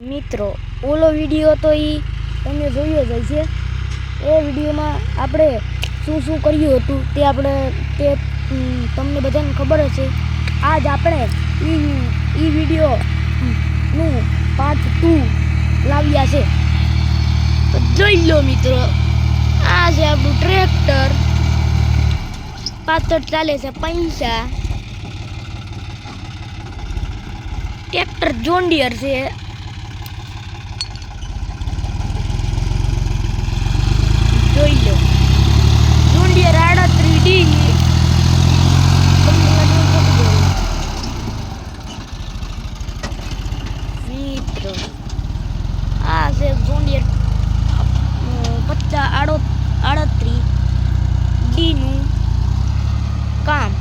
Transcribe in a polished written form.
મિત્રો ઓલો વિડીયો તો તમે જોયો જ હશે। એ વિડીયોમાં આપણે શું શું કર્યું હતું તે તમને બધાને ખબર હશે। આજ આપણે ઈ વિડીયોનું પાર્ટ 2 લાવ્યા છે। તો જોઈ લો મિત્રો, આ છે આપણું ટ્રેક્ટર, પાછળ ચાલે છે પૈસા। ટ્રેક્ટર જોન ડિયર છે। જોઈ લો, જોન ડિયર 38D। મિત્રો આ છે જોન ડિયર 38D નું કામ।